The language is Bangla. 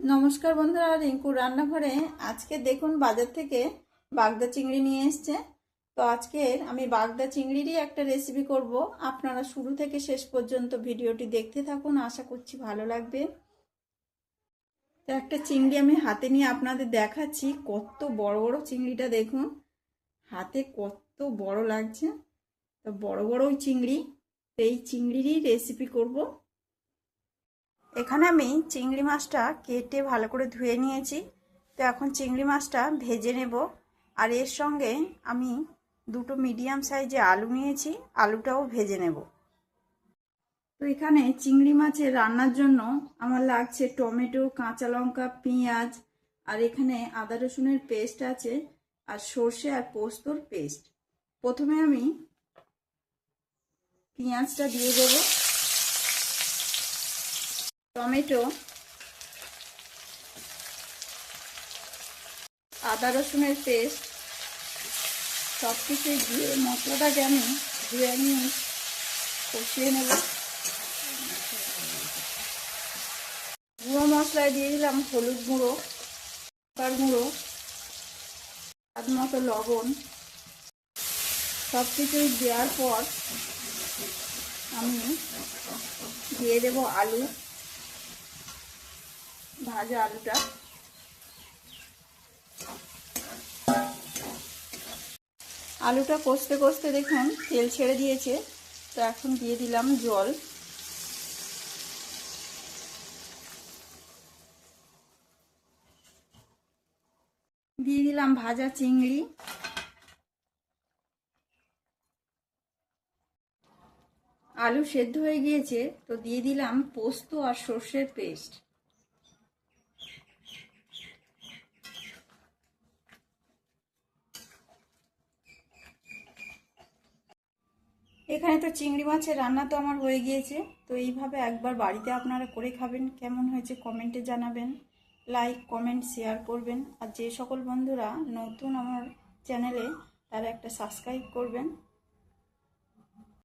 নমস্কার বন্ধুরা, রিঙ্কুর রান্নাঘরে আজকে দেখুন বাজার থেকে বাগদা চিংড়ি নিয়ে এসছে। তো আজকের আমি বাগদা চিংড়িরই একটা রেসিপি করব। আপনারা শুরু থেকে শেষ পর্যন্ত ভিডিওটি দেখতে থাকুন, আশা করছি ভালো লাগবে। তো একটা চিংড়ি আমি হাতে নিয়ে আপনাদের দেখাচ্ছি। কত বড় বড় চিংড়িটা দেখুন, হাতে কত বড় লাগছে। তো বড় বড় ওই চিংড়ি, এই চিংড়িরই রেসিপি করব। এখানে আমি চিংড়ি মাছটা কেটে ভালো করে ধুয়ে নিয়েছি। তো এখন চিংড়ি মাছটা ভেজে নেব। আর এর সঙ্গে আমি দুটো মিডিয়াম সাইজে আলু নিয়েছি, আলুটাও ভেজে নেব। তো এখানে চিংড়ি মাছের রান্নার জন্য আমার লাগছে টমেটো, কাঁচা লঙ্কা, পেঁয়াজ, আর এখানে আদা রসুনের পেস্ট আছে, আর সর্ষে আর পোস্তর পেস্ট। প্রথমে আমি পেঁয়াজটা দিয়ে দেবো, টমেটো, আদা রসুনের পেস্ট সব কিছু দিয়ে মশলাটাকে আমি ধুয়ে নিয়ে কষিয়ে নেব। গুঁড়ো মশলায় দিয়ে দিলাম হলুদ গুঁড়ো, লঙ্কার গুঁড়ো, স্বাদ মতো লবণ। সব কিছুই দেওয়ার পর আমি দিয়ে দেব আলু, ভাজা আলুটা। আলুটা কষতে কষতে দেখুন তেল ছেড়ে দিয়েছে। তো এখন দিয়ে দিলাম জল। দিয়ে দিলাম ভাজা চিংড়ি। আলু সেদ্ধ হয়ে গিয়েছে, তো দিয়ে দিলাম পোস্ত আর সর্ষের পেস্ট। এখানে তো চিংড়ি মাছের রান্না তো আমার হয়ে গিয়েছে। তো এইভাবে একবার বাড়িতে আপনারা করে খাবেন, কেমন হয়েছে কমেন্টে জানাবেন। লাইক, কমেন্ট, শেয়ার করবেন। আর যে সকল বন্ধুরা নতুন আমার চ্যানেলে, তারা একটা সাবস্ক্রাইব করবেন।